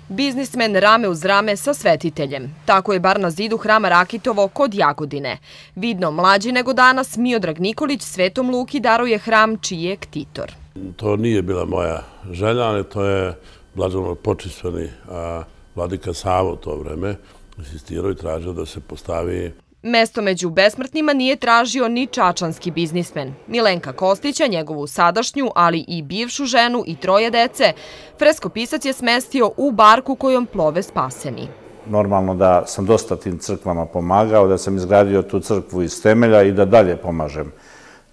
Biznismen rame uz rame sa svetiteljem. Tako je bar na zidu hrama Rakitovo kod Jagodine. Vidno mlađi nego danas, Miodrag Nikolić Svetom Luki daruje hram čiji je ktitor. To nije bila moja želja, ali to je blaženo počistveni vladika Savo u to vreme insistirao i tražio da se postavi. Mesto među besmrtnima nije tražio ni čačanski biznismen. Milenka Kostića, njegovu sadašnju, ali i bivšu ženu i 3 dece, freskopisac je smestio u barku kojom plove spaseni. Normalno da sam dosta tim crkvama pomagao, da sam izgradio tu crkvu iz temelja i da dalje pomažem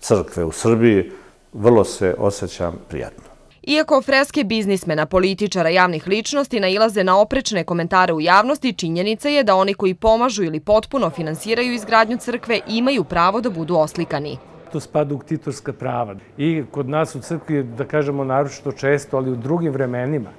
crkve u Srbiji. Vrlo se osjećam prijatno. Iako freske biznismena, političara, javnih ličnosti nailaze na oprečne komentare u javnosti, činjenica je da oni koji pomažu ili potpuno finansiraju izgradnju crkve imaju pravo da budu oslikani. To spada u ktitorska prava. I kod nas u crkvi, da kažemo naročito često, ali u drugim vremenima,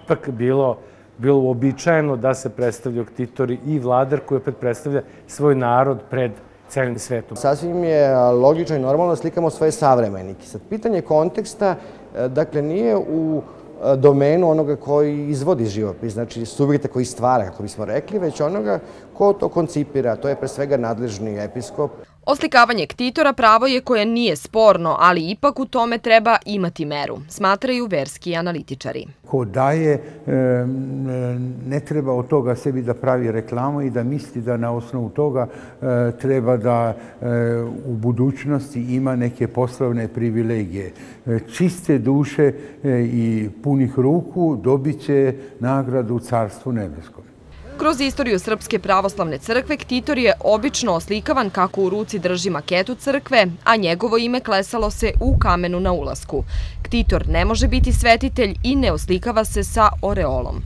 ipak bilo uobičajeno da se predstavljaju ktitori i vladar koji opet predstavlja svoj narod pred celim svetom. Sasvim je logično i normalno da slikamo svoje savremenike. Sad, pitanje konteksta, dakle, nije u domenu onoga koji izvodi živopis, znači subjekta koji stvara, kako bismo rekli, već onoga ko to koncipira, to je pre svega nadležni episkop. Oslikavanje ktitora pravo je koje nije sporno, ali ipak u tome treba imati meru, smatraju verski analitičari. Ko daje, ne treba od toga sebi da pravi reklamu i da misli da na osnovu toga treba da u budućnosti ima neke poslovne privilegije. Čiste duše i punih ruku dobit će nagradu u Carstvu nebeskom. Kroz istoriju Srpske pravoslavne crkve ktitor je obično oslikavan kako u ruci drži maketu crkve, a njegovo ime klesalo se u kamenu na ulasku. Ktitor ne može biti svetitelj i ne oslikava se sa oreolom.